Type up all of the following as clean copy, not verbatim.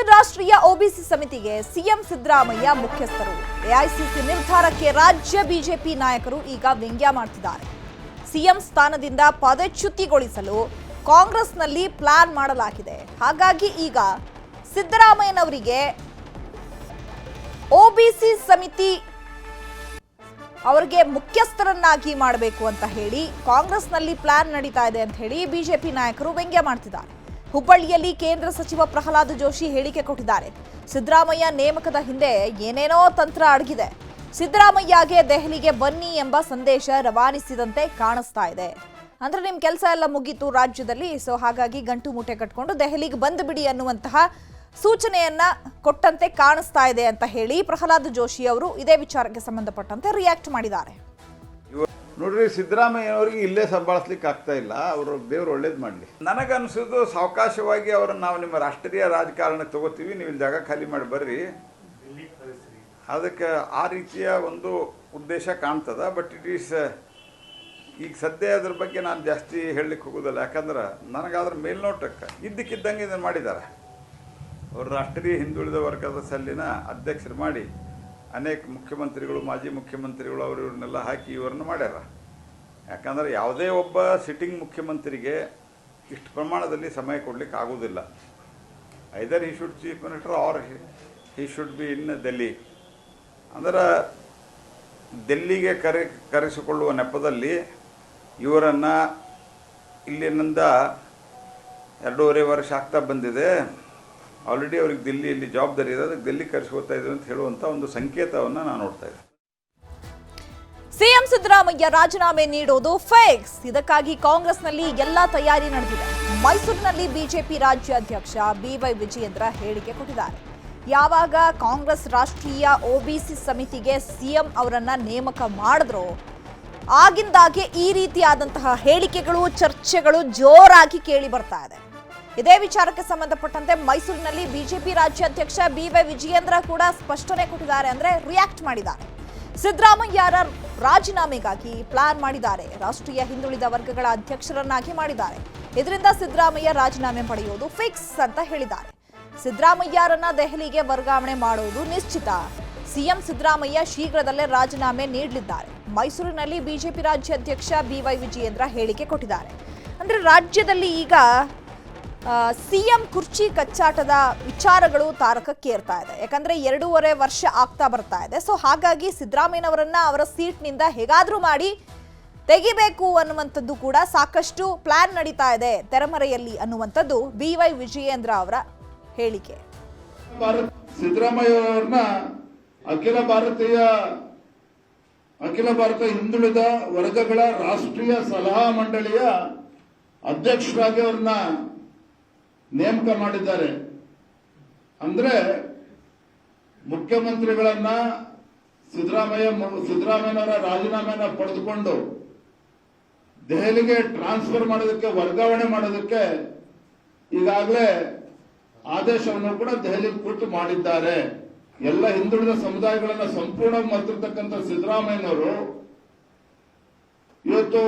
ಅಂತಾರಾಷ್ಟ್ರೀಯ ಒಬಿಸಿ ಸಮಿತಿಗೆ ಸಿಎಂ ಸಿದ್ದರಾಮಯ್ಯ ಮುಖ್ಯಸ್ಥರು. ಎಐಸಿಸಿ ನಿರ್ಧಾರಕ್ಕೆ ರಾಜ್ಯ ಬಿಜೆಪಿ ನಾಯಕರು ಈಗ ವ್ಯಂಗ್ಯ ಮಾಡ್ತಿದ್ದಾರೆ. ಸಿಎಂ ಸ್ಥಾನದಿಂದ ಪದಚ್ಯುತಿಗೊಳಿಸಲು ಕಾಂಗ್ರೆಸ್ನಲ್ಲಿ ಪ್ಲಾನ್ ಮಾಡಲಾಗಿದೆ. ಹಾಗಾಗಿ ಈಗ ಸಿದ್ದರಾಮಯ್ಯನವರಿಗೆ ಒಬಿಸಿ ಸಮಿತಿ ಅವರಿಗೆ ಮುಖ್ಯಸ್ಥರನ್ನಾಗಿ ಮಾಡಬೇಕು ಅಂತ ಹೇಳಿ ಕಾಂಗ್ರೆಸ್ನಲ್ಲಿ ಪ್ಲಾನ್ ನಡೀತಾ ಇದೆ ಅಂತ ಹೇಳಿ ಬಿಜೆಪಿ ನಾಯಕರು ವ್ಯಂಗ್ಯ ಮಾಡ್ತಿದ್ದಾರೆ. ಹುಬ್ಬಳ್ಳಿಯಲ್ಲಿ ಕೇಂದ್ರ ಸಚಿವ ಪ್ರಹ್ಲಾದ್ ಜೋಶಿ ಹೇಳಿಕೆ ಕೊಟ್ಟಿದ್ದಾರೆ. ಸಿದ್ದರಾಮಯ್ಯ ನೇಮಕದ ಹಿಂದೆ ಏನೇನೋ ತಂತ್ರ ಅಡಗಿದೆ. ಸಿದ್ದರಾಮಯ್ಯಗೆ ದೆಹಲಿಗೆ ಬನ್ನಿ ಎಂಬ ಸಂದೇಶ ರವಾನಿಸಿದಂತೆ ಕಾಣಿಸ್ತಾ ಇದೆ. ಅಂದ್ರೆ ನಿಮ್ ಕೆಲಸ ಎಲ್ಲ ಮುಗೀತು ರಾಜ್ಯದಲ್ಲಿ, ಸೊ ಹಾಗಾಗಿ ಗಂಟು ಮೂಟೆ ಕಟ್ಕೊಂಡು ದೆಹಲಿಗೆ ಬಂದು ಬಿಡಿ ಅನ್ನುವಂತಹ ಸೂಚನೆಯನ್ನ ಕೊಟ್ಟಂತೆ ಕಾಣಿಸ್ತಾ ಇದೆ ಅಂತ ಹೇಳಿ ಪ್ರಹ್ಲಾದ್ ಜೋಶಿ ಅವರು ಇದೇ ವಿಚಾರಕ್ಕೆ ಸಂಬಂಧಪಟ್ಟಂತೆ ರಿಯಾಕ್ಟ್ ಮಾಡಿದ್ದಾರೆ. ನೋಡ್ರಿ, ಸಿದ್ದರಾಮಯ್ಯನವರಿಗೆ ಇಲ್ಲೇ ಸಂಭಾಳಿಸ್ಲಿಕ್ಕೆ ಆಗ್ತಾ ಇಲ್ಲ. ಅವರು ದೇವ್ರು ಒಳ್ಳೇದು ಮಾಡಲಿ. ನನಗನ್ಸೋದು ಸಾವಕಾಶವಾಗಿ ಅವರನ್ನು ನಾವು ನಿಮ್ಮ ರಾಷ್ಟ್ರೀಯ ರಾಜಕಾರಣಕ್ಕೆ ತಗೋತೀವಿ, ನೀವು ಇಲ್ಲಿ ಜಾಗ ಖಾಲಿ ಮಾಡಿ ಬರ್ರಿ, ಅದಕ್ಕೆ ಆ ರೀತಿಯ ಒಂದು ಉದ್ದೇಶ ಕಾಣ್ತದ. ಬಟ್ ಇಟ್ ಈಸ್ ಈಗ ಸದ್ಯ ಅದ್ರ ಬಗ್ಗೆ ನಾನು ಜಾಸ್ತಿ ಹೇಳಲಿಕ್ಕೆ ಹೋಗೋದಿಲ್ಲ. ಯಾಕಂದ್ರೆ ನನಗಾದ್ರ ಮೇಲ್ನೋಟಕ್ಕೆ ಇದ್ದಕ್ಕಿದ್ದಂಗೆ ಇದನ್ನು ಮಾಡಿದ್ದಾರೆ. ಅವರು ರಾಷ್ಟ್ರೀಯ ಹಿಂದುಳಿದ ವರ್ಗದ ಸಲ್ಲಿನ ಅಧ್ಯಕ್ಷರು ಮಾಡಿ ಅನೇಕ ಮುಖ್ಯಮಂತ್ರಿಗಳು, ಮಾಜಿ ಮುಖ್ಯಮಂತ್ರಿಗಳು ಅವರು ಇವ್ರನ್ನೆಲ್ಲ ಹಾಕಿ ಇವರನ್ನು ಮಾಡ್ಯಾರ. ಯಾಕಂದರೆ ಯಾವುದೇ ಒಬ್ಬ ಸಿಟ್ಟಿಂಗ್ ಮುಖ್ಯಮಂತ್ರಿಗೆ ಇಷ್ಟು ಪ್ರಮಾಣದಲ್ಲಿ ಸಮಯ ಕೊಡಲಿಕ್ಕೆ ಆಗೋದಿಲ್ಲ. Either he should chief minister or he should be in Delhi. ಅಂದ್ರೆ ಡೆಲ್ಲಿಗೆ ಕರೆಸಿಕೊಳ್ಳುವ ನೆಪದಲ್ಲಿ ಇವರನ್ನು ಇಲ್ಲಿನಿಂದ 2.5 ವರ್ಷ ಆಗ್ತಾ ಬಂದಿದೆ. ಆಲ್ರೆಡಿ ಅವ್ರಿಗೆ ದಿಲ್ಲಿಯಲ್ಲಿ ಜವಾಬ್ದಾರಿ ಇದೆ, ಅದಕ್ಕೆ ದಿಲ್ಲಿ ಕರೆಸ್ಕೊತಾ ಇದ್ರು ಅಂತ ಹೇಳುವಂಥ ಒಂದು ಸಂಕೇತವನ್ನು ನಾನು ನೋಡ್ತಾ ಇದ್ದೆ. ಸಿಎಂ ಸಿದ್ದರಾಮಯ್ಯ ರಾಜೀನಾಮೆ ನೀಡೋದು ಫಿಕ್ಸ್. ಇದಕ್ಕಾಗಿ ಕಾಂಗ್ರೆಸ್ನಲ್ಲಿ ಎಲ್ಲಾ ತಯಾರಿ ನಡೆದಿದೆ. ಮೈಸೂರಿನಲ್ಲಿ ಬಿಜೆಪಿ ರಾಜ್ಯಾಧ್ಯಕ್ಷ ಬಿವೈ ವಿಜಯೇಂದ್ರ ಹೇಳಿಕೆ ಕೊಟ್ಟಿದ್ದಾರೆ. ಯಾವಾಗ ಕಾಂಗ್ರೆಸ್ ರಾಷ್ಟ್ರೀಯ ಒಬಿಸಿ ಸಮಿತಿಗೆ ಸಿಎಂ ಅವರನ್ನ ನೇಮಕ ಮಾಡಿದ್ರು ಆಗಿಂದಾಗೆ ಈ ರೀತಿಯಾದಂತಹ ಹೇಳಿಕೆಗಳು, ಚರ್ಚೆಗಳು ಜೋರಾಗಿ ಕೇಳಿ ಬರ್ತಾ ಇದೆ. ಇದೇ ವಿಚಾರಕ್ಕೆ ಸಂಬಂಧಪಟ್ಟಂತೆ ಮೈಸೂರಿನಲ್ಲಿ ಬಿಜೆಪಿ ರಾಜ್ಯಾಧ್ಯಕ್ಷ ಬಿವೈ ವಿಜಯೇಂದ್ರ ಕೂಡ ಸ್ಪಷ್ಟನೆ ಕೊಟ್ಟಿದ್ದಾರೆ, ಅಂದ್ರೆ ರಿಯಾಕ್ಟ್ ಮಾಡಿದ್ದಾರೆ. ಸಿದ್ದರಾಮಯ್ಯರ ರಾಜೀನಾಮೆಗಾಗಿ ಪ್ಲಾನ್ ಮಾಡಿದ್ದಾರೆ. ರಾಷ್ಟ್ರೀಯ ಹಿಂದುಳಿದ ವರ್ಗಗಳ ಅಧ್ಯಕ್ಷರನ್ನಾಗಿ ಮಾಡಿದ್ದಾರೆ. ಇದರಿಂದ ಸಿದ್ದರಾಮಯ್ಯ ರಾಜೀನಾಮೆ ಪಡೆಯುವುದು ಫಿಕ್ಸ್ ಅಂತ ಹೇಳಿದ್ದಾರೆ. ಸಿದ್ದರಾಮಯ್ಯರನ್ನ ದೆಹಲಿಗೆ ವರ್ಗಾವಣೆ ಮಾಡುವುದು ನಿಶ್ಚಿತ. ಸಿಎಂ ಸಿದ್ದರಾಮಯ್ಯ ಶೀಘ್ರದಲ್ಲೇ ರಾಜೀನಾಮೆ ನೀಡಲಿದ್ದಾರೆ. ಮೈಸೂರಿನಲ್ಲಿ ಬಿಜೆಪಿ ರಾಜ್ಯಾಧ್ಯಕ್ಷ ಬಿವೈ ವಿಜಯೇಂದ್ರ ಹೇಳಿಕೆ ಕೊಟ್ಟಿದ್ದಾರೆ. ಅಂದ್ರೆ ರಾಜ್ಯದಲ್ಲಿ ಈಗ ಸಿಎಂ ಕುರ್ಚಿ ಕಚ್ಚಾಟದ ವಿಚಾರಗಳು ತಾರಕಕ್ಕೇರ್ತಾ ಇದೆ. ಯಾಕಂದ್ರೆ 2.5 ವರ್ಷ ಆಗ್ತಾ ಬರ್ತಾ ಇದೆ. ಸೊ ಹಾಗಾಗಿ ಸಿದ್ದರಾಮಯ್ಯನವರನ್ನ ಅವರ ಸೀಟ್ನಿಂದ ಹೇಗಾದ್ರೂ ಮಾಡಿ ತೆಗಿಬೇಕು ಅನ್ನುವಂಥದ್ದು ಕೂಡ ಸಾಕಷ್ಟು ಪ್ಲಾನ್ ನಡೀತಾ ಇದೆ ತೆರೆಮರೆಯಲ್ಲಿ ಅನ್ನುವಂಥದ್ದು ಬಿವೈ ವಿಜಯೇಂದ್ರ ಅವರ ಹೇಳಿಕೆ. ಸಿದ್ದರಾಮಯ್ಯ ಅವರನ್ನ ಅಖಿಲ ಭಾರತ ಹಿಂದುಳಿದ ವರ್ಗಗಳ ರಾಷ್ಟ್ರೀಯ ಸಲಹಾ ಮಂಡಳಿಯ ಅಧ್ಯಕ್ಷರಾಗಿ ಅವ್ರನ್ನ ನೇಮಕ ಮಾಡಿದ್ದಾರೆ. ಅಂದ್ರೆ ಮುಖ್ಯಮಂತ್ರಿಗಳನ್ನ ಸಿದ್ದರಾಮಯ್ಯನವರ ರಾಜೀನಾಮೆನ ಪಡೆದುಕೊಂಡು ದೆಹಲಿಗೆ ಟ್ರಾನ್ಸ್ಫರ್ ಮಾಡೋದಕ್ಕೆ, ವರ್ಗಾವಣೆ ಮಾಡೋದಕ್ಕೆ ಈಗಾಗಲೇ ಆದೇಶವನ್ನು ಕೂಡ ದೆಹಲಿ ಕೂತು ಮಾಡಿದ್ದಾರೆ. ಎಲ್ಲ ಹಿಂದುಳಿದ ಸಮುದಾಯಗಳನ್ನ ಸಂಪೂರ್ಣ ಮತ್ತಿರ್ತಕ್ಕಂಥ ಸಿದ್ದರಾಮಯ್ಯನವರು ಇವತ್ತು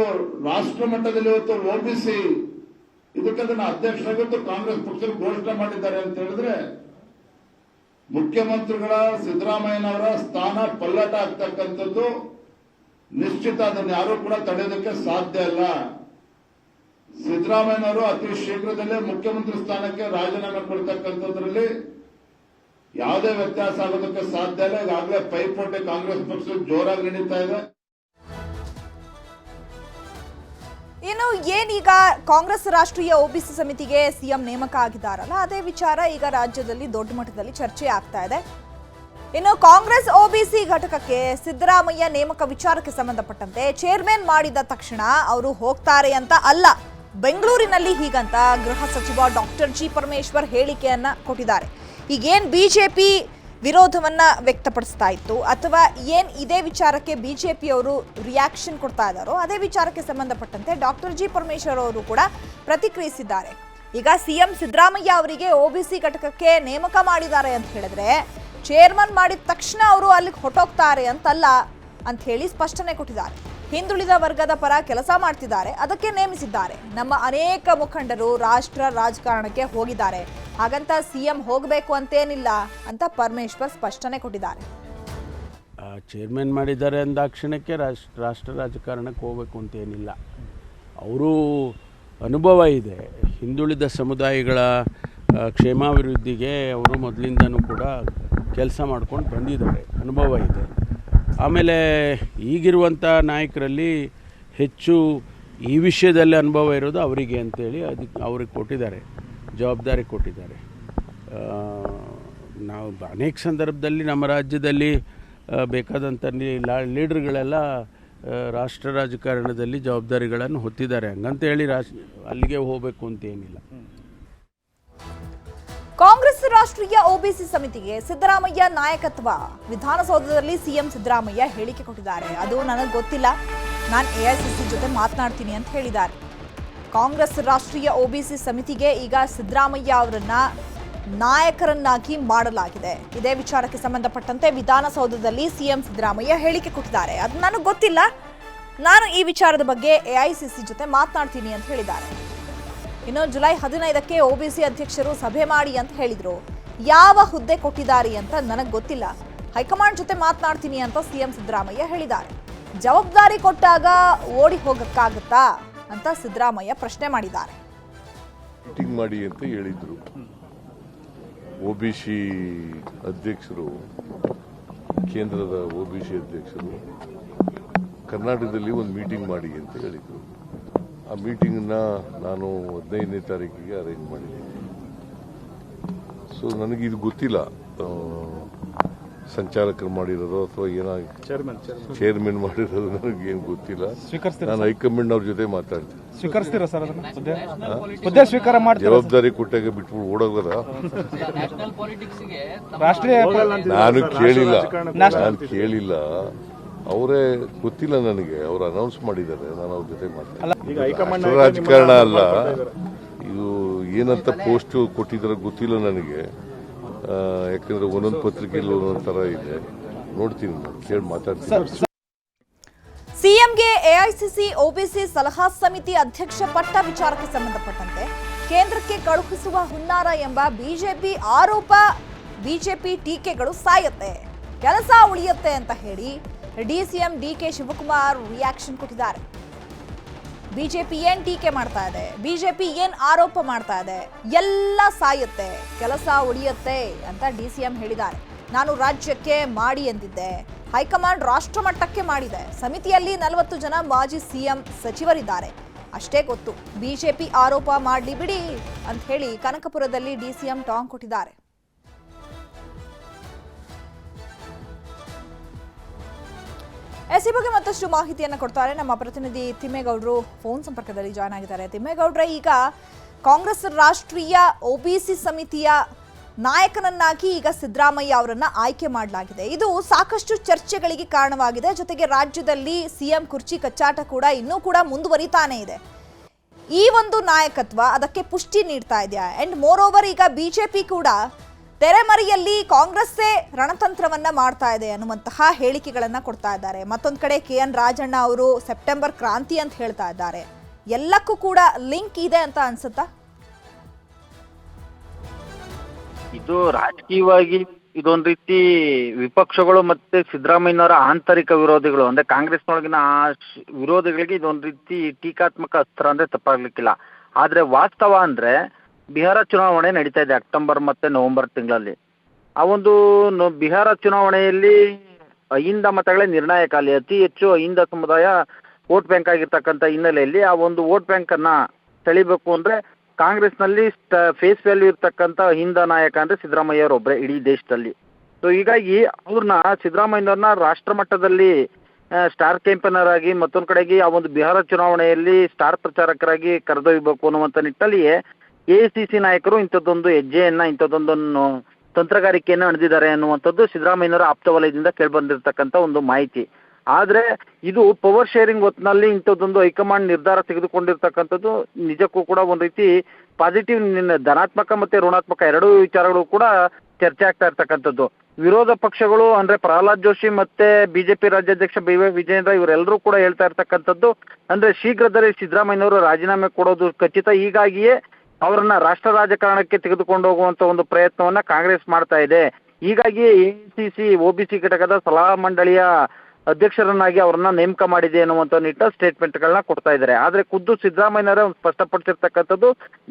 ರಾಷ್ಟ್ರ ಮಟ್ಟದಲ್ಲಿ ಇವತ್ತು ಒಬಿಸಿ ಇದಕ್ಕೆ ಅಧ್ಯಕ್ಷರಾಗಿದ್ದು ಕಾಂಗ್ರೆಸ್ ಪಕ್ಷರು ಘೋಷಣೆ ಮಾಡಿದ್ದಾರೆ ಅಂತ ಹೇಳಿದ್ರೆ ಮುಖ್ಯಮಂತ್ರಿಗಳ ಸಿದ್ದರಾಮಯ್ಯನವರ ಸ್ಥಾನ ಪಲ್ಲಟ ಆಗ್ತಕ್ಕಂಥದ್ದು ನಿಶ್ಚಿತ. ಅದನ್ನು ಯಾರು ಕೂಡ ತಡೆಯೋದಕ್ಕೆ ಸಾಧ್ಯ ಇಲ್ಲ. ಸಿದ್ದರಾಮಯ್ಯನವರು ಅತಿ ಶೀಘ್ರದಲ್ಲೇ ಮುಖ್ಯಮಂತ್ರಿ ಸ್ಥಾನಕ್ಕೆ ರಾಜೀನಾಮೆ ಕೊಡ್ತಕ್ಕಂಥದ್ರಲ್ಲಿ ಯಾವುದೇ ವ್ಯತ್ಯಾಸ ಆಗೋದಕ್ಕೆ ಸಾಧ್ಯ ಇಲ್ಲ. ಈಗಾಗಲೇ ಪೈಪೋಟಿ ಕಾಂಗ್ರೆಸ್ ಪಕ್ಷ ಜೋರಾಗಿ ನಡೀತಾ ಇದೆ. ಇನ್ನು ಏನೀಗ ಕಾಂಗ್ರೆಸ್ ರಾಷ್ಟ್ರೀಯ ಒಬಿಸಿ ಸಮಿತಿಗೆ ಸಿಎಂ ನೇಮಕ ಆಗಿದ್ದಾರಲ್ಲ, ಅದೇ ವಿಚಾರ ಈಗ ರಾಜ್ಯದಲ್ಲಿ ದೊಡ್ಡ ಮಟ್ಟದಲ್ಲಿ ಚರ್ಚೆ ಆಗ್ತಾ ಇದೆ. ಇನ್ನು ಕಾಂಗ್ರೆಸ್ ಒಬಿಸಿ ಘಟಕಕ್ಕೆ ಸಿದ್ದರಾಮಯ್ಯ ನೇಮಕ ವಿಚಾರಕ್ಕೆ ಸಂಬಂಧಪಟ್ಟಂತೆ ಚೇರ್ಮನ್ ಮಾಡಿದ ತಕ್ಷಣ ಅವರು ಹೋಗ್ತಾರೆ ಅಂತ ಅಲ್ಲ. ಬೆಂಗಳೂರಿನಲ್ಲಿ ಹೀಗಂತ ಗೃಹ ಸಚಿವ ಡಾಕ್ಟರ್ ಜಿ ಪರಮೇಶ್ವರ್ ಹೇಳಿಕೆಯನ್ನ ಕೊಟ್ಟಿದ್ದಾರೆ. ಈಗೇನ್ ಬಿಜೆಪಿ ವಿರೋಧವನ್ನ ವ್ಯಕ್ತಪಡಿಸ್ತಾ ಇತ್ತು ಅಥವಾ ಏನ್ ಇದೇ ವಿಚಾರಕ್ಕೆ ಬಿಜೆಪಿ ಅವರು ರಿಯಾಕ್ಷನ್ ಕೊಡ್ತಾ ಇದ್ದಾರೋ ಅದೇ ವಿಚಾರಕ್ಕೆ ಸಂಬಂಧಪಟ್ಟಂತೆ ಡಾಕ್ಟರ್ ಜಿ ಪರಮೇಶ್ವರ್ ಅವರು ಕೂಡ ಪ್ರತಿಕ್ರಿಯಿಸಿದ್ದಾರೆ. ಈಗ ಸಿಎಂ ಸಿದ್ದರಾಮಯ್ಯ ಅವರಿಗೆ ಒಬಿಸಿ ಘಟಕಕ್ಕೆ ನೇಮಕ ಮಾಡಿದ್ದಾರೆ ಅಂತ ಹೇಳಿದ್ರೆ ಚೇರ್ಮನ್ ಮಾಡಿದ ತಕ್ಷಣ ಅವರು ಅಲ್ಲಿಗೆ ಹೊಟ್ಟೋಗ್ತಾರೆ ಅಂತಲ್ಲ ಅಂತ ಹೇಳಿ ಸ್ಪಷ್ಟನೆ ಕೊಟ್ಟಿದ್ದಾರೆ. ಹಿಂದುಳಿದ ವರ್ಗದ ಪರ ಕೆಲಸ ಮಾಡ್ತಿದ್ದಾರೆ, ಅದಕ್ಕೆ ನೇಮಿಸಿದ್ದಾರೆ. ನಮ್ಮ ಅನೇಕ ಮುಖಂಡರು ರಾಷ್ಟ್ರ ರಾಜಕಾರಣಕ್ಕೆ ಹೋಗಿದ್ದಾರೆ, ಹಾಗಂತ ಸಿಎಂ ಹೋಗಬೇಕು ಅಂತೇನಿಲ್ಲ ಅಂತ ಪರಮೇಶ್ವರ್ ಸ್ಪಷ್ಟನೆ ಕೊಟ್ಟಿದ್ದಾರೆ. ಚೇರ್ಮನ್ ಮಾಡಿದ್ದಾರೆ ಅಂದಾಕ್ಷಣಕ್ಕೆ ರಾಷ್ಟ್ರ ರಾಜಕಾರಣಕ್ಕೆ ಹೋಗಬೇಕು ಅಂತೇನಿಲ್ಲ. ಅವರು ಅನುಭವ ಇದೆ, ಹಿಂದುಳಿದ ಸಮುದಾಯಗಳ ಕ್ಷೇಮಾಭಿವೃದ್ಧಿಗೆ ಅವರು ಮೊದಲಿಂದನೂ ಕೂಡ ಕೆಲಸ ಮಾಡ್ಕೊಂಡು ಬಂದಿದ್ದಾರೆ, ಅನುಭವ ಇದೆ. ಆಮೇಲೆ ಈಗಿರುವಂಥ ನಾಯಕರಲ್ಲಿ ಹೆಚ್ಚು ಈ ವಿಷಯದಲ್ಲಿ ಅನುಭವ ಇರೋದು ಅವರಿಗೆ ಅಂತೇಳಿ ಅದಕ್ಕೆ ಅವ್ರಿಗೆ ಕೊಟ್ಟಿದ್ದಾರೆ, ಜವಾಬ್ದಾರಿ ಕೊಟ್ಟಿದ್ದಾರೆ. ನಾವು ಅನೇಕ ಸಂದರ್ಭದಲ್ಲಿ ನಮ್ಮ ರಾಜ್ಯದಲ್ಲಿ ಬೇಕಾದಂಥ ಲೀಡರ್ಗಳೆಲ್ಲ ರಾಷ್ಟ್ರ ರಾಜಕಾರಣದಲ್ಲಿ ಜವಾಬ್ದಾರಿಗಳನ್ನು ಹೊತ್ತಿದ್ದಾರೆ. ಹಂಗಂತೇಳಿ ಅಲ್ಲಿಗೆ ಹೋಗಬೇಕು ಅಂತೇನಿಲ್ಲ. ಕಾಂಗ್ರೆಸ್ ರಾಷ್ಟ್ರೀಯ ಒಬಿಸಿ ಸಮಿತಿಗೆ ಸಿದ್ದರಾಮಯ್ಯ ನಾಯಕತ್ವ. ವಿಧಾನಸೌಧದಲ್ಲಿ ಸಿಎಂ ಸಿದ್ದರಾಮಯ್ಯ ಹೇಳಿಕೆ ಕೊಟ್ಟಿದ್ದಾರೆ. ಅದು ನನಗೆ ಗೊತ್ತಿಲ್ಲ, ನಾನು ಎಐಸಿಸಿ ಜೊತೆ ಮಾತನಾಡ್ತೀನಿ ಅಂತ ಹೇಳಿದ್ದಾರೆ. ಕಾಂಗ್ರೆಸ್ ರಾಷ್ಟ್ರೀಯ ಒಬಿಸಿ ಸಮಿತಿಗೆ ಈಗ ಸಿದ್ದರಾಮಯ್ಯ ಅವರನ್ನ ನಾಯಕರನ್ನಾಗಿ ಮಾಡಲಾಗಿದೆ. ಇದೇ ವಿಚಾರಕ್ಕೆ ಸಂಬಂಧಪಟ್ಟಂತೆ ವಿಧಾನಸೌಧದಲ್ಲಿ ಸಿಎಂ ಸಿದ್ದರಾಮಯ್ಯ ಹೇಳಿಕೆ ಕೊಟ್ಟಿದ್ದಾರೆ. ಅದು ನನಗೆ ಗೊತ್ತಿಲ್ಲ, ನಾನು ಈ ವಿಚಾರದ ಬಗ್ಗೆ ಎಐಸಿಸಿ ಜೊತೆ ಮಾತನಾಡ್ತೀನಿ ಅಂತ ಹೇಳಿದ್ದಾರೆ. ಇನ್ನು ಜುಲೈ 15ಕ್ಕೆ ಒಬಿಸಿ ಅಧ್ಯಕ್ಷರು ಸಭೆ ಮಾಡಿ ಅಂತ ಹೇಳಿದ್ರು. ಯಾವ ಹುದ್ದೆ ಕೊಟ್ಟಿದ್ದಾರೆ ಅಂತ ನನಗೆ ಗೊತ್ತಿಲ್ಲ, ಹೈಕಮಾಂಡ್ ಜೊತೆ ಮಾತನಾಡ್ತೀನಿ ಅಂತ ಸಿಎಂ ಸಿದ್ದರಾಮಯ್ಯ ಹೇಳಿದ್ದಾರೆ. ಜವಾಬ್ದಾರಿ ಕೊಟ್ಟಾಗ ಓಡಿ ಹೋಗಕ್ಕಾಗತ್ತಾ ಅಂತ ಸಿದ್ದರಾಮಯ್ಯ ಪ್ರಶ್ನೆ ಮಾಡಿದ್ದಾರೆ. ಮೀಟಿಂಗ್ ಮಾಡಿ ಅಂತ ಹೇಳಿದ್ರು. ಒಬಿಸಿ ಅಧ್ಯಕ್ಷರು, ಕೇಂದ್ರದ ಒಬಿಸಿ ಅಧ್ಯಕ್ಷರು ಕರ್ನಾಟಕದಲ್ಲಿ ಒಂದು ಮೀಟಿಂಗ್ ಮಾಡಿ ಅಂತ ಹೇಳಿದ್ರು. ಆ ಮೀಟಿಂಗನ್ನ ನಾನು 15ನೇ ತಾರೀಕಿಗೆ ಅರೇಂಜ್ ಮಾಡಿದ್ದೀನಿ. ಸೊ ನನಗಿದು ಗೊತ್ತಿಲ್ಲ, ಸಂಚಾಲಕರು ಮಾಡಿರೋದು ಅಥವಾ ಏನಾಗಿ ಚೇರ್ಮನ್ ಮಾಡಿರೋದು ನನಗೇನು ಗೊತ್ತಿಲ್ಲ. ನಾನು ಹೈಕಮಾಂಡ್ ಅವ್ರ ಜೊತೆ ಮಾತಾಡ್ತೀನಿ. ಸ್ವೀಕರಿಸ್ತೀರಾ ಸರ್ ಹುದ್ದೆ ಸ್ವೀಕಾರ ಮಾಡ್ತೀರಾ? ಜವಾಬ್ದಾರಿ ಕೊಟ್ಟಾಗ ಬಿಟ್ಬಿಟ್ಟು ಓಡೋಗಲ್ಲ. ರಾಷ್ಟ್ರೀಯ ನಾನು ಕೇಳಿಲ್ಲ, ಅವರೇ ಗೊತ್ತಿಲ್ಲ ನನಗೆ. ಅವರು ಅನೌನ್ಸ್ ಮಾಡಿದ್ದಾರೆ, ನಾನು ಅವ್ರ ಜೊತೆ ಮಾತಾಡ್ತೀನಿ. ರಾಜಕಾರಣ ಅಲ್ಲ ಇದು, ಏನಂತ ಪೋಸ್ಟ್ ಕೊಟ್ಟಿದ್ದಾರೆ ಗೊತ್ತಿಲ್ಲ ನನಗೆ. ಯಾಕಂದ್ರೆ ಒಂದೊಂದು ಪತ್ರಿಕೆಯಲ್ಲಿ ಒಂದೊಂದು ತರ ಇದೆ, ನೋಡ್ತೀನಿ, ಕೇಳಿ ಮಾತಾಡ್ತೀನಿ. ಸಿಎಂಗೆ ಎಐಸಿಸಿ ಒಬಿಸಿ ಸಲಹಾ ಸಮಿತಿ ಅಧ್ಯಕ್ಷ ಪಟ್ಟ ವಿಚಾರಕ್ಕೆ ಸಂಬಂಧಪಟ್ಟಂತೆ ಕೇಂದ್ರಕ್ಕೆ ಕಳುಹಿಸುವ ಹುನ್ನಾರ ಎಂಬ ಬಿಜೆಪಿ ಆರೋಪ, ಬಿಜೆಪಿ ಟೀಕೆಗಳು ಸಾಯುತ್ತೆ, ಕೆಲಸ ಉಳಿಯುತ್ತೆ ಅಂತ ಹೇಳಿ ಡಿಸಿಎಂ ಡಿಕೆ ಶಿವಕುಮಾರ್ ರಿಯಾಕ್ಷನ್ ಕೊಟ್ಟಿದ್ದಾರೆ. ಬಿಜೆಪಿ ಏನ್ ಟೀಕೆ ಮಾಡ್ತಾ ಇದೆ, ಬಿಜೆಪಿ ಏನ್ ಆರೋಪ ಮಾಡ್ತಾ ಇದೆ, ಎಲ್ಲ ಸಾಯುತ್ತೆ, ಕೆಲಸ ಉಳಿಯುತ್ತೆ ಅಂತ ಡಿಸಿಎಂ ಹೇಳಿದ್ದಾರೆ. ನಾನು ರಾಜ್ಯಕ್ಕೆ ಮಾಡಿ ಎಂದಿದ್ದೆ, ಹೈಕಮಾಂಡ್ ರಾಷ್ಟ್ರ ಮಟ್ಟಕ್ಕೆ ಮಾಡಿದೆ, ಸಮಿತಿಯಲ್ಲಿ 40 ಜನ ಮಾಜಿ ಸಿಎಂ ಸಚಿವರಿದ್ದಾರೆ, ಅಷ್ಟೇ ಗೊತ್ತು, ಬಿಜೆಪಿ ಆರೋಪ ಮಾಡ್ಲಿ ಬಿಡಿ ಅಂತ ಹೇಳಿ ಕನಕಪುರದಲ್ಲಿ ಡಿಸಿಎಂ ಟಾಂಗ್ ಕೊಟ್ಟಿದ್ದಾರೆ. ಈ ಬಗ್ಗೆ ಮತ್ತಷ್ಟು ಮಾಹಿತಿಯನ್ನು ಕೊಡ್ತಾರೆ ನಮ್ಮ ಪ್ರತಿನಿಧಿ ತಿಮ್ಮೇಗೌಡರು ಫೋನ್ ಸಂಪರ್ಕದಲ್ಲಿ ಜಾಯ್ನ್ ಆಗಿದ್ದಾರೆ. ತಿಮ್ಮೇಗೌಡ್ರೆ, ಈಗ ಕಾಂಗ್ರೆಸ್ ರಾಷ್ಟ್ರೀಯ ಒಬಿಸಿ ಸಮಿತಿಯ ನಾಯಕನನ್ನಾಗಿ ಈಗ ಸಿದ್ದರಾಮಯ್ಯ ಅವರನ್ನ ಆಯ್ಕೆ ಮಾಡಲಾಗಿದೆ. ಇದು ಸಾಕಷ್ಟು ಚರ್ಚೆಗಳಿಗೆ ಕಾರಣವಾಗಿದೆ. ಜೊತೆಗೆ ರಾಜ್ಯದಲ್ಲಿ ಸಿಎಂ ಕುರ್ಚಿ ಕಚ್ಚಾಟ ಕೂಡ ಇನ್ನೂ ಕೂಡ ಮುಂದುವರಿತಾನೆ ಇದೆ. ಈ ಒಂದು ನಾಯಕತ್ವ ಅದಕ್ಕೆ ಪುಷ್ಟಿ ನೀಡ್ತಾ ಇದೆಯಾ? ಅಂಡ್ ಮೋರ್ ಓವರ್, ಈಗ ಬಿಜೆಪಿ ಕೂಡ ತೆರೆಮರೆಯಲ್ಲಿ ಕಾಂಗ್ರೆಸ್ಸೇ ರಣತಂತ್ರವನ್ನ ಮಾಡ್ತಾ ಇದೆ ಅನ್ನುವಂತಹ ಹೇಳಿಕೆಗಳನ್ನ ಕೊಡ್ತಾ ಇದ್ದಾರೆ. ಮತ್ತೊಂದು ಕಡೆ KN ರಾಜಣ್ಣ ಅವರು ಸೆಪ್ಟೆಂಬರ್ ಕ್ರಾಂತಿ ಅಂತ ಹೇಳ್ತಾ ಇದ್ದಾರೆ. ಎಲ್ಲಕ್ಕೂ ಕೂಡ ಲಿಂಕ್ ಇದೆ ಅಂತ ಅನ್ಸುತ್ತಾ? ಇದು ರಾಜಕೀಯವಾಗಿ ಇದೊಂದು ರೀತಿ ವಿಪಕ್ಷಗಳು ಮತ್ತೆ ಸಿದ್ದರಾಮಯ್ಯನವರ ಆಂತರಿಕ ವಿರೋಧಿಗಳು ಅಂದ್ರೆ ಕಾಂಗ್ರೆಸ್ನೊಳಗಿನ ವಿರೋಧಿಗಳಿಗೆ ಇದೊಂದು ರೀತಿ ಟೀಕಾತ್ಮಕ ಅಸ್ತ್ರ ಅಂದ್ರೆ ತಪ್ಪಾಗ್ಲಿಕ್ಕಿಲ್ಲ. ಆದ್ರೆ ವಾಸ್ತವ ಅಂದ್ರೆ ಬಿಹಾರ ಚುನಾವಣೆ ನಡೀತಾ ಇದೆ ಅಕ್ಟೋಬರ್ ಮತ್ತೆ ನವೆಂಬರ್ ತಿಂಗಳಲ್ಲಿ. ಆ ಒಂದು ಬಿಹಾರ ಚುನಾವಣೆಯಲ್ಲಿ ಅಹಿಂದ ಮತಗಳೇ ನಿರ್ಣಾಯಕ. ಅಲ್ಲಿ ಅತಿ ಹೆಚ್ಚು ಅಹಿಂದ ಸಮುದಾಯ ವೋಟ್ ಬ್ಯಾಂಕ್ ಆಗಿರ್ತಕ್ಕಂಥ ಹಿನ್ನೆಲೆಯಲ್ಲಿ ಆ ಒಂದು ವೋಟ್ ಬ್ಯಾಂಕ್ ಅನ್ನ ಸೆಳಿಬೇಕು ಅಂದ್ರೆ ಕಾಂಗ್ರೆಸ್ನಲ್ಲಿ ಫೇಸ್ ವ್ಯಾಲ್ಯೂ ಇರ್ತಕ್ಕಂಥ ಅಹಿಂದ ನಾಯಕ ಅಂದ್ರೆ ಸಿದ್ದರಾಮಯ್ಯ ಅವರೊಬ್ಬರೇ ಇಡೀ ದೇಶದಲ್ಲಿ. ಸೊ ಹೀಗಾಗಿ ಅವ್ರನ್ನ ಸಿದ್ದರಾಮಯ್ಯವ್ರನ್ನ ರಾಷ್ಟ್ರ ಮಟ್ಟದಲ್ಲಿ ಸ್ಟಾರ್ ಕ್ಯಾಂಪೇನರ್ ಆಗಿ ಮತ್ತೊಂದು ಕಡೆಗೆ ಆ ಒಂದು ಬಿಹಾರ ಚುನಾವಣೆಯಲ್ಲಿ ಸ್ಟಾರ್ ಪ್ರಚಾರಕರಾಗಿ ಕರೆದೊಯ್ಯಬೇಕು ಅನ್ನುವಂಥ ನಿಟ್ಟಲ್ಲಿಯೇ ಎಐಸಿಸಿ ನಾಯಕರು ಇಂಥದ್ದೊಂದು ಹೆಜ್ಜೆಯನ್ನ ಇಂಥದ್ದೊಂದನ್ನು ತಂತ್ರಗಾರಿಕೆಯನ್ನು ನಡೆದಿದ್ದಾರೆ ಅನ್ನುವಂಥದ್ದು ಸಿದ್ದರಾಮಯ್ಯನವರ ಆಪ್ತ ವಲಯದಿಂದ ಕೇಳಿಬಂದಿರತಕ್ಕಂಥ ಒಂದು ಮಾಹಿತಿ. ಆದರೆ ಇದು ಪವರ್ ಶೇರಿಂಗ್ ಹೊತ್ತಿನಲ್ಲಿ ಇಂಥದ್ದೊಂದು ಹೈಕಮಾಂಡ್ ನಿರ್ಧಾರ ತೆಗೆದುಕೊಂಡಿರ್ತಕ್ಕಂಥದ್ದು ನಿಜಕ್ಕೂ ಕೂಡ ಒಂದು ರೀತಿ ಪಾಸಿಟಿವ್ ಧನಾತ್ಮಕ ಮತ್ತೆ ಋಣಾತ್ಮಕ ಎರಡೂ ವಿಚಾರಗಳು ಕೂಡ ಚರ್ಚೆ ಆಗ್ತಾ ಇರ್ತಕ್ಕಂಥದ್ದು. ವಿರೋಧ ಪಕ್ಷಗಳು ಅಂದ್ರೆ ಪ್ರಹ್ಲಾದ್ ಜೋಶಿ ಮತ್ತೆ ಬಿಜೆಪಿ ರಾಜ್ಯಾಧ್ಯಕ್ಷ BY ವಿಜಯೇಂದ್ರ ಇವರೆಲ್ಲರೂ ಕೂಡ ಹೇಳ್ತಾ ಇರ್ತಕ್ಕಂಥದ್ದು ಅಂದ್ರೆ ಶೀಘ್ರದಲ್ಲೇ ಸಿದ್ದರಾಮಯ್ಯನವರು ರಾಜೀನಾಮೆ ಕೊಡೋದು ಖಚಿತ. ಹೀಗಾಗಿಯೇ ಅವರನ್ನ ರಾಷ್ಟ್ರ ರಾಜಕಾರಣಕ್ಕೆ ತೆಗೆದುಕೊಂಡು ಹೋಗುವಂತ ಒಂದು ಪ್ರಯತ್ನವನ್ನ ಕಾಂಗ್ರೆಸ್ ಮಾಡ್ತಾ ಇದೆ. ಹೀಗಾಗಿ AICC OBC ಘಟಕದ ಸಲಹಾ ಮಂಡಳಿಯ ಅಧ್ಯಕ್ಷರನ್ನಾಗಿ ಅವರನ್ನ ನೇಮಕ ಮಾಡಿದೆ ಅನ್ನುವಂಥ ನಿಟ್ಟಿನ ಸ್ಟೇಟ್ಮೆಂಟ್ಗಳನ್ನ ಕೊಡ್ತಾ ಇದ್ದಾರೆ. ಆದ್ರೆ ಖುದ್ದು ಸಿದ್ದರಾಮಯ್ಯನವರೇ ಸ್ಪಷ್ಟಪಡಿಸಿರ್ತಕ್ಕಂಥದ್ದು,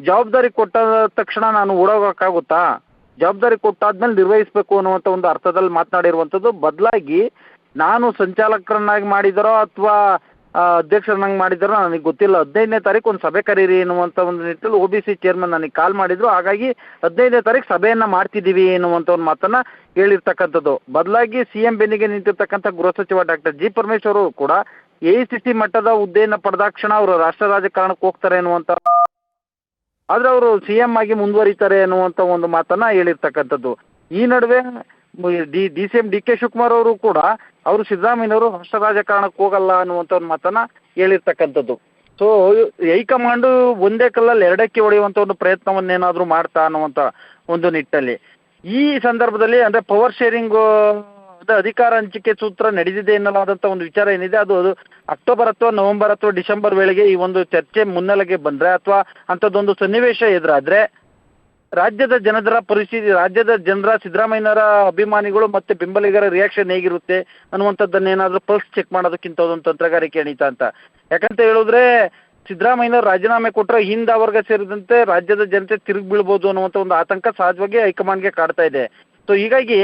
ಜವಾಬ್ದಾರಿ ಕೊಟ್ಟ ತಕ್ಷಣ ನಾನು ಓಡೋಗಕ್ಕಾಗುತ್ತಾ, ಜವಾಬ್ದಾರಿ ಕೊಟ್ಟಾದ್ಮೇಲೆ ನಿರ್ವಹಿಸಬೇಕು ಅನ್ನುವಂಥ ಒಂದು ಅರ್ಥದಲ್ಲಿ ಮಾತನಾಡಿರುವಂಥದ್ದು. ಬದಲಾಗಿ ನಾನು ಸಂಚಾಲಕರನ್ನಾಗಿ ಮಾಡಿದಾರೋ ಅಥವಾ ಅಧ್ಯಕ್ಷರನ್ನಾಗಿ ಮಾಡಿದಾರೋ ನನಗೆ ಗೊತ್ತಿಲ್ಲ. 15ನೇ ತಾರೀಕು ಒಂದು ಸಭೆ ಕರೀರಿ ಎನ್ನುವಂಥ ಒಂದು ನಿಟ್ಟಿನಲ್ಲಿ OBC ಚೇರ್ಮನ್ ನನಗೆ ಕಾಲ್ ಮಾಡಿದ್ರು. ಹಾಗಾಗಿ 15ನೇ ತಾರೀಕು ಸಭೆಯನ್ನ ಮಾಡ್ತಿದ್ದೀವಿ ಎನ್ನುವಂಥ ಒಂದು ಮಾತನ್ನ ಹೇಳಿರ್ತಕ್ಕಂಥದ್ದು. ಬದಲಾಗಿ CM ಬೆನ್ನಿಗೆ ನಿಂತಿರ್ತಕ್ಕಂಥ ಗೃಹ ಸಚಿವ ಡಾಕ್ಟರ್ G. ಪರಮೇಶ್ವರ್ ಅವರು ಕೂಡ AICC ಮಟ್ಟದ ಹುದ್ದೆಯನ್ನು ಪಡೆದಾಕ್ಷಣ ಅವರು ರಾಷ್ಟ್ರ ರಾಜಕಾರಣಕ್ಕೆ ಹೋಗ್ತಾರೆ ಎನ್ನುವಂಥ, ಆದ್ರೆ ಅವರು CM ಆಗಿ ಮುಂದುವರಿತಾರೆ ಅನ್ನುವಂಥ ಒಂದು ಮಾತನ್ನ ಹೇಳಿರ್ತಕ್ಕಂಥದ್ದು. ಈ ನಡುವೆ DCM DK ಶಿವಕುಮಾರ್ ಅವರು ಕೂಡ ಅವರು ಸಿದ್ದರಾಮಯ್ಯನವರು ರಾಷ್ಟ್ರ ರಾಜಕಾರಣಕ್ಕೆ ಹೋಗಲ್ಲ ಅನ್ನುವಂಥ ಒಂದು ಮಾತನ್ನ ಹೇಳಿರ್ತಕ್ಕಂಥದ್ದು. ಸೊ ಹೈಕಮಾಂಡ್ ಒಂದೇ ಕಲ್ಲಲ್ಲಿ ಎರಡಕ್ಕೆ ಹೊಡೆಯುವಂಥ ಒಂದು ಪ್ರಯತ್ನವನ್ನೇನಾದ್ರೂ ಮಾಡ್ತಾ ಅನ್ನುವಂಥ ಒಂದು ನಿಟ್ಟಲ್ಲಿ ಈ ಸಂದರ್ಭದಲ್ಲಿ ಅಂದ್ರೆ ಪವರ್ ಶೇರಿಂಗ್ ಅಧಿಕಾರ ಹಂಚಿಕೆ ಸೂತ್ರ ನಡೆದಿದೆ ಎನ್ನಲಾದಂಥ ಒಂದು ವಿಚಾರ ಏನಿದೆ ಅದು ಅಕ್ಟೋಬರ್ ಅಥವಾ ನವೆಂಬರ್ ಅಥವಾ ಡಿಸೆಂಬರ್ ವೇಳೆಗೆ ಈ ಒಂದು ಚರ್ಚೆ ಮುನ್ನೆಲೆಗೆ ಬಂದ್ರೆ ಅಥವಾ ಅಂಥದ್ದೊಂದು ಸನ್ನಿವೇಶ ಎದುರಾದ್ರೆ ರಾಜ್ಯದ ಜನರ ಪರಿಸ್ಥಿತಿ, ರಾಜ್ಯದ ಜನರ ಸಿದ್ದರಾಮಯ್ಯನವರ ಅಭಿಮಾನಿಗಳು ಮತ್ತೆ ಬೆಂಬಲಿಗರ ರಿಯಾಕ್ಷನ್ ಹೇಗಿರುತ್ತೆ ಅನ್ನುವಂಥದ್ದನ್ನೇನಾದ್ರೂ ಪಲ್ಸ್ ಚೆಕ್ ಮಾಡೋದಕ್ಕಿಂತ ಒಂದು ತಂತ್ರಗಾರಿಕೆ ಎಣೀತಾ ಅಂತ. ಯಾಕಂತ ಹೇಳಿದ್ರೆ ಸಿದ್ದರಾಮಯ್ಯನವರು ರಾಜೀನಾಮೆ ಕೊಟ್ಟರೆ ಹಿಂದ ವರ್ಗ ಸೇರಿದಂತೆ ರಾಜ್ಯದ ಜನತೆ ತಿರುಗಿ ಬೀಳ್ಬೋದು ಅನ್ನುವಂಥ ಒಂದು ಆತಂಕ ಸಹಜವಾಗಿ ಹೈಕಮಾಂಡ್ಗೆ ಕಾಡ್ತಾ ಇದೆ. ಸೊ ಹೀಗಾಗಿ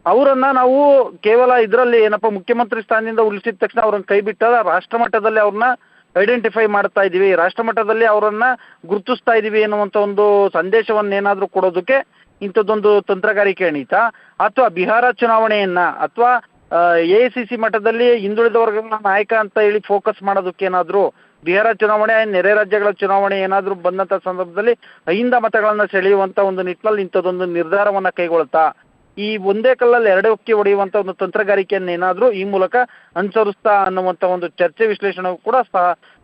ಅವರನ್ನ ನಾವು ಕೇವಲ ಇದರಲ್ಲಿ ಏನಪ್ಪ ಮುಖ್ಯಮಂತ್ರಿ ಸ್ಥಾನದಿಂದ ಉಳಿಸಿದ ತಕ್ಷಣ ಅವ್ರನ್ನ ಕೈ ಬಿಟ್ಟ ರಾಷ್ಟ್ರ ಮಟ್ಟದಲ್ಲಿ ಅವ್ರನ್ನ ಐಡೆಂಟಿಫೈ ಮಾಡ್ತಾ ಇದೀವಿ, ರಾಷ್ಟ್ರ ಮಟ್ಟದಲ್ಲಿ ಅವರನ್ನ ಗುರುತಿಸ್ತಾ ಇದೀವಿ ಅನ್ನುವಂಥ ಒಂದು ಸಂದೇಶವನ್ನೇನಾದ್ರೂ ಕೊಡೋದಕ್ಕೆ ಇಂಥದ್ದೊಂದು ತಂತ್ರಗಾರಿಕೆ ಎಣೀತಾ ಅಥವಾ ಬಿಹಾರ ಚುನಾವಣೆಯನ್ನ ಅಥವಾ AICC ಮಟ್ಟದಲ್ಲಿ ಹಿಂದುಳಿದ ವರ್ಗಗಳ ನಾಯಕ ಅಂತ ಹೇಳಿ ಫೋಕಸ್ ಮಾಡೋದಕ್ಕೆ ಏನಾದರೂ ಬಿಹಾರ ಚುನಾವಣೆ ನೆರೆ ರಾಜ್ಯಗಳ ಚುನಾವಣೆ ಏನಾದರೂ ಬಂದಂಥ ಸಂದರ್ಭದಲ್ಲಿ ಅಹಿಂದ ಮತಗಳನ್ನು ಸೆಳೆಯುವಂಥ ಒಂದು ನಿಟ್ಟಿನಲ್ಲಿ ಇಂಥದ್ದೊಂದು ನಿರ್ಧಾರವನ್ನು ಕೈಗೊಳ್ತಾ ಈ ಒಂದೇ ಕಲ್ಲಲ್ಲಿ ಎರಡಕ್ಕೆ ಹೊಡೆಯುವಂಥ ಒಂದು ತಂತ್ರಗಾರಿಕೆಯನ್ನೇನಾದರೂ ಈ ಮೂಲಕ ಅನುಸರಿಸ್ತಾ ಅನ್ನುವಂಥ ಒಂದು ಚರ್ಚೆ ವಿಶ್ಲೇಷಣೆ ಕೂಡ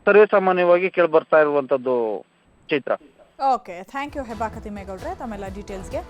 ಸರ್ವೇ ಸಾಮಾನ್ಯವಾಗಿ ಕೇಳಿ ಬರ್ತಾ ಇರುವಂಥದ್ದು. Chaitra. Okay, thank you Hebbaka ತಿಮ್ಮೇಗೌಡ್ರೆ ತಮ್ಮೆಲ್ಲ ಡೀಟೇಲ್ಸ್ಗೆ.